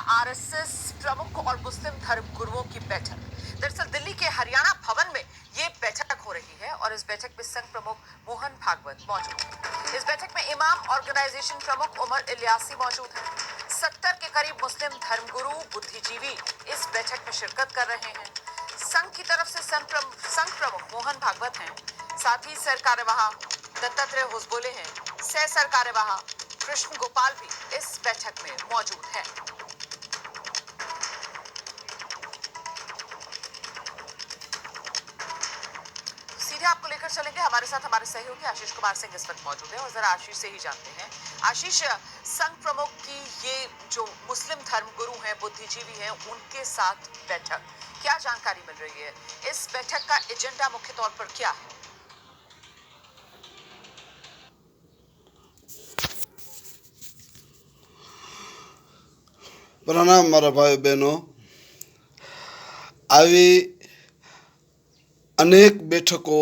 RSS प्रमुख और मुस्लिम धर्मगुरुओं की बैठक। दरअसल दिल्ली के हरियाणा भवन में ये बैठक हो रही है और इस बैठक में संघ प्रमुख मोहन भागवत मौजूद हैं। इस बैठक में इमाम ऑर्गेनाइजेशन प्रमुख उमर इलियासी मौजूद हैं। 70 के करीब मुस्लिम धर्मगुरु बुद्धिजीवी इस बैठक में शिरकत कर रहे हैं। संघ की तरफ से संघ प्रमुख मोहन भागवत हैं, साथ ही सर कार्यवाह दत्तात्रेय होसबोले हैं। सह सर कार्यवाह कृष्ण गोपाल भी इस बैठक में मौजूद हैं। सीधे आपको लेकर चलेंगे, हमारे साथ हमारे सहयोगी आशीष कुमार सिंह इस वक्त मौजूद है और जरा आशीष से ही जानते हैं। आशीष, संघ प्रमुख की ये जो मुस्लिम धर्मगुरु हैं, बुद्धिजीवी हैं, उनके साथ बैठक, क्या जानकारी मिल रही है? इस बैठक का एजेंडा मुख्य तौर पर क्या है? प्रणाम मारा भाई बहनों। આવી અનેક બેઠકો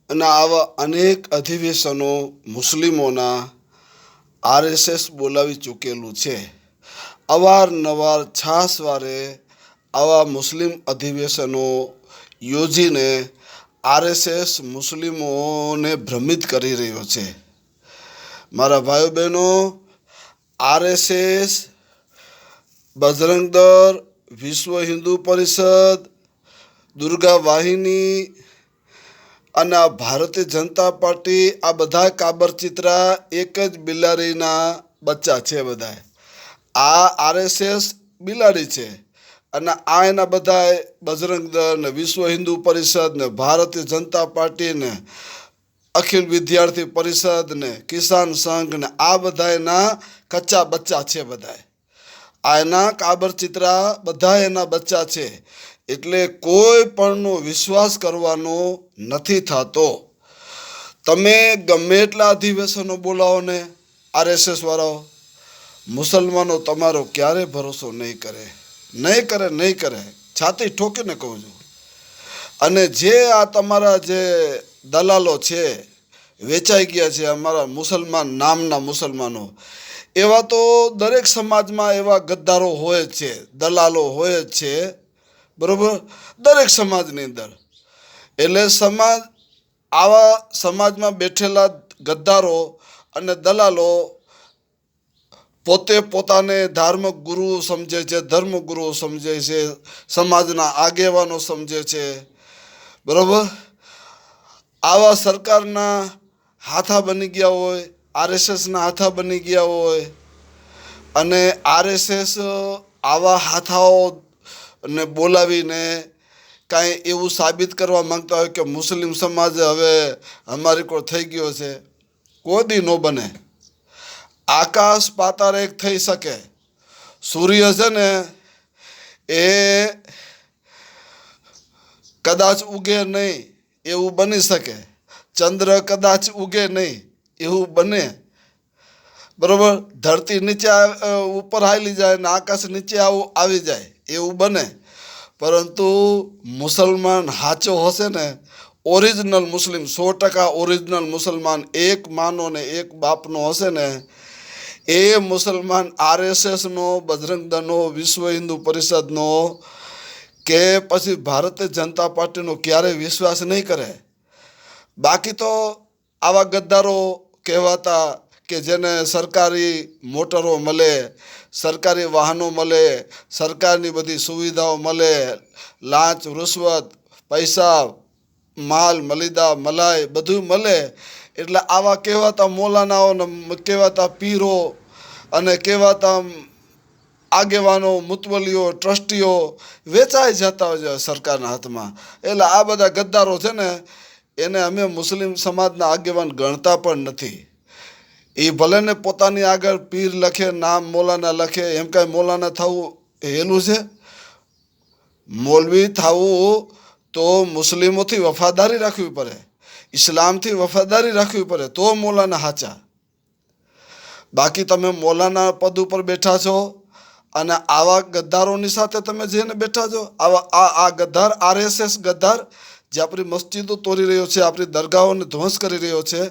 અને આવા અનેક અધિવેશનો મુસ્લિમોના આરએસએસ બોલાવી ચૂકેલું છે। અવારનવાર છાસવારે આવા મુસ્લિમ અધિવેશનો યોજીને આરએસએસ મુસ્લિમોને ભ્રમિત કરી રહ્યો છે। મારા ભાઈઓ બહેનો, આરએસએસ, બજરંગ દળ, વિશ્વ હિન્દુ પરિષદ, દુર્ગા વાહિની અને આ ભારતીય જનતા પાર્ટી, આ બધા કાબરચિત્રા એક જ બિલાડીના બચ્ચા છે। બધા આ આરએસએસ બિલાડી છે અને આ એના બધા બજરંગ દળ ને વિશ્વ હિન્દુ પરિષદ ને ભારતીય જનતા પાર્ટી ને અખિલ વિદ્યાર્થી પરિષદ ને કિસાન સંઘ ને આ બધા એના કચ્ચા બચ્ચા છે। બધા આ એના કાબરચિત્રા બધા એના બચ્ચા છે। એટલે કોઈ પણનો વિશ્વાસ કરવાનો નથી થતો। તમે ગમે એટલા અધિવેશનો બોલાવો ને આરએસએસ વાળાઓ, મુસલમાનો તમારો ક્યારે ભરોસો નહીં કરે, નહીં કરે, નહીં કરે। છાતી ઠોકીને કહું છું। અને જે આ તમારા જે દલાલો છે, વેચાઈ ગયા છે અમારા મુસલમાન નામના મુસલમાનો, એવા તો દરેક સમાજમાં એવા ગદ્દારો હોય જ છે, દલાલો હોય જ છે, બરાબર, દરેક સમાજની અંદર। એટલે સમાજ, આવા સમાજમાં બેઠેલા ગદ્દારો અને દલાલો પોતે પોતાને ધાર્મિક ગુરુ સમજે છે, ધર્મગુરુ સમજે છે, સમાજના આગેવાનો સમજે છે, બરાબર। આવા સરકારના હાથા બની ગયા હોય, આરએસએસના હાથા બની ગયા હોય અને આરએસએસ આવા હાથાઓને બોલાવીને કાંઈ એવું સાબિત કરવા માંગતા હોય કે મુસ્લિમ સમાજ હવે અમારી કોલ થઈ ગયો છે। કોઈ દી ન બને। આકાશ પાતાળ એક થઈ શકે। સૂર્ય છે ને એ કદાચ ઉગે નહીં એવું બની શકે, ચંદ્ર કદાચ ઉગે નહીં એવું બને, બરાબર, ધરતી નીચે ઉપર હાલી જાય ને આકાશ નીચે આવી જાય એવું બને। પરંતુ મુસલમાન સાચો હશે ને, ઓરિજિનલ મુસ્લિમ, 100% ઓરિજિનલ મુસલમાન, એક માનો ને એક બાપનો હશે ને, એ મુસલમાન આરએસએસનો, બજરંગ દળનો, વિશ્વ હિન્દુ પરિષદનો કે પછી ભારતીય જનતા પાર્ટીનો ક્યારેય વિશ્વાસ નહીં કરે। બાકી તો આવા ગદ્દારો કહેવાતા કે જેને સરકારી મોટરો મળે, સરકારી વાહનો મળે, સરકારની બધી સુવિધાઓ મળે, લાંચ રૂશ્વત, પૈસા, માલ મલિદા મલાઈ બધું મળે, એટલે આવા કહેવાતા મૌલાનાઓ ને કહેવાતા પીરો અને કહેવાતા આગેવાનો, મુતવલીઓ, ટ્રસ્ટીઓ વેચાઈ જતા હોય છે સરકારના હાથમાં। એટલે આ બધા ગદ્દારો છે ને, એને અમે મુસ્લિમ સમાજના આગેવાન ગણતા પણ નથી। એ ભલે ને પોતાની આગળ પીર લખે, નામ મૌલાના લખે, એમ કાંઈ મૌલાના થવું હેલું છે? મૌલવી થવું તો મુસ્લિમોથી વફાદારી રાખવી પડે, ઇસ્લામથી વફાદારી રાખવી પડે, તો મૌલાના સાચા। બાકી તમે મૌલાના પદ ઉપર બેઠા છો અને આવા ગદ્દારોની સાથે તમે જઈને બેઠા છો। આવા આ ગદ્દાર, આરએસએસ ગદ્દાર જે આપણી મસ્જિદો તોડી રહ્યો છે, આપણી દરગાહોને ધ્વંસ કરી રહ્યો છે,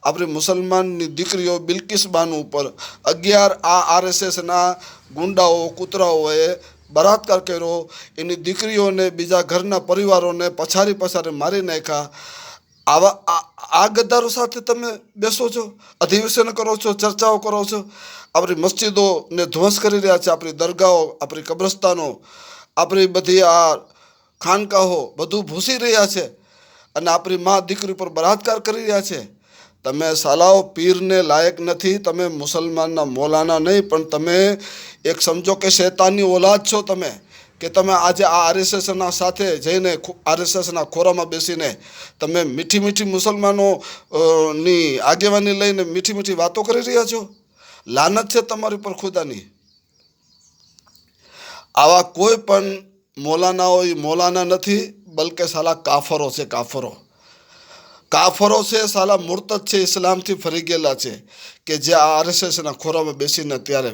આપણી મુસલમાનની દીકરીઓ બિલ્કિસ બાનુ ઉપર 11 આ આરએસએસના ગુંડાઓ કૂતરાઓએ બળાત્કાર કર્યો, એની દીકરીઓને બીજા ઘરના પરિવારોને પછાડી મારી નાખ્યા. આ ગદ્દારો સાથે તમે બેસો છો, અધિવેશન કરો છો, ચર્ચાઓ કરો છો. આપણી મસ્જિદોને ધ્વંસ કરી રહ્યા છે, આપણી દરગાહો, આપણી કબ્રસ્તાનો, આપણી બધી આ ખાનકાહો બધું ભૂસી રહ્યા છે અને આપણી મા દીકરી પર બળાત્કાર કરી રહ્યા છે. તમે સાલાઓ પીરને લાયક નથી, તમે મુસલમાનના મૌલાના નહીં, પણ તમે એક સમજો કે શૈતાનની ઓલાદ છો તમે, કે તમે આજે આ આરએસએસના સાથે જઈને આરએસએસના ખોરામાં બેસીને તમે મીઠી મીઠી મુસલમાનો ની આગેવાની લઈને મીઠી મીઠી વાતો કરી રહ્યા છો. લાનત છે તમારી પર ખુદાની. આવા કોઈ પણ મૌલાનાઓ એ મૌલાના નથી, બલકે સાલા કાફરો છે, કાફરો છે, સાલા મુર્તદ છે, ઇસ્લામથી ફરી ગયેલા છે, કે જે આ આરએસએસના ખોરામાં બેસીને અત્યારે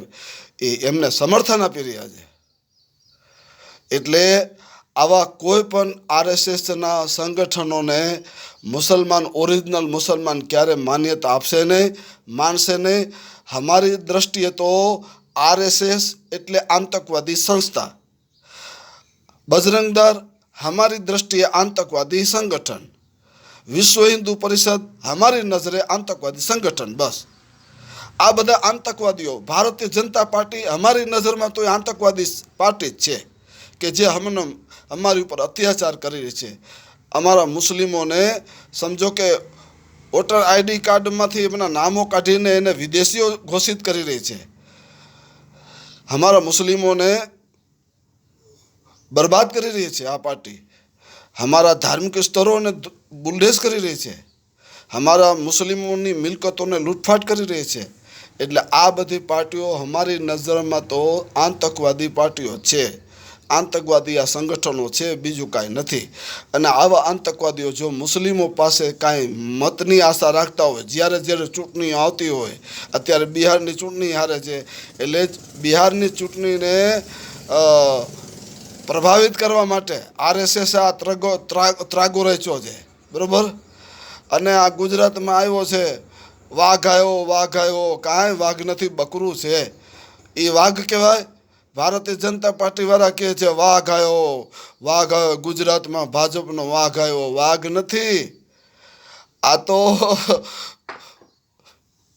એમને સમર્થન આપી રહ્યા છે. એટલે આવા કોઈ પણ આરએસએસના સંગઠનોને મુસલમાન, ઓરિજિનલ મુસલમાન ક્યારે માન્યતા આપશે નહીં, માનશે નહીં. અમારી દ્રષ્ટિએ તો આરએસએસ એટલે આતંકવાદી સંસ્થા, બજરંગ દળ हमारी दृष्टि आतंकवादी संगठन, विश्व हिंदू परिषद हमारी नजरे आतंकवादी संगठन. बस आ बधा आतंकवादियों, भारतीय जनता पार्टी हमारी नजर में तो आतंकवादी पार्टी ज छे कि जे हमने हमारी ऊपर अत्याचार करी रही है. अमरा मुस्लिमों ने समझो कि वोटर आईडी कार्ड में एमना नामों काढ़ीने एने विदेशीओ घोषित करी रही है. हमारा मुस्लिमों ने बर्बाद करी रही है आ पार्टी. हमारा धार्मिक स्तरों ने बुलडोज करी रही है. हमारा मुस्लिमों की मिलकतों ने लूटफाट करी रही है. एटले आ बधी पार्टीओ हमारी नजर में तो आतंकवादी पार्टीओ छे, आतंकवादी आ संगठनों छे, बीजू कांई नथी. अने आवा आतंकवादीओ जो मुस्लिमों पासे कांई मतनी आशा राखता होय, ज्यारे ज्यारे चूंटणी आवती होय, अत्यारे बिहारनी चूंटणी हारे छे, एटले बिहारनी चूंटणीने प्रभावित करवा माटे आरएसएस आ ત્રાગો રચ્યો છે, बरोबर. अने आ गुजरात में आव्यो छे, वाघ आव्यो, कांई वाघ नथी, बकरू छे. ए वाघ कहेवाय? भारतीय जनता पार्टी वाळा कहे छे वाघ आव्यो, गुजरात में भाजपनो वाघ आव्यो. वाघ नथी, आ तो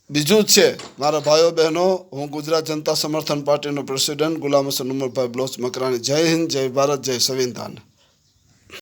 बीजू ज छे. मारा भाईओ बहनों, हूँ गुजरात जनता समर्थन पार्टी प्रेसिडेंट गुलाम हसन उमरभाई बलोच मकराणी. जय हिंद, जय भारत, जय संविधान.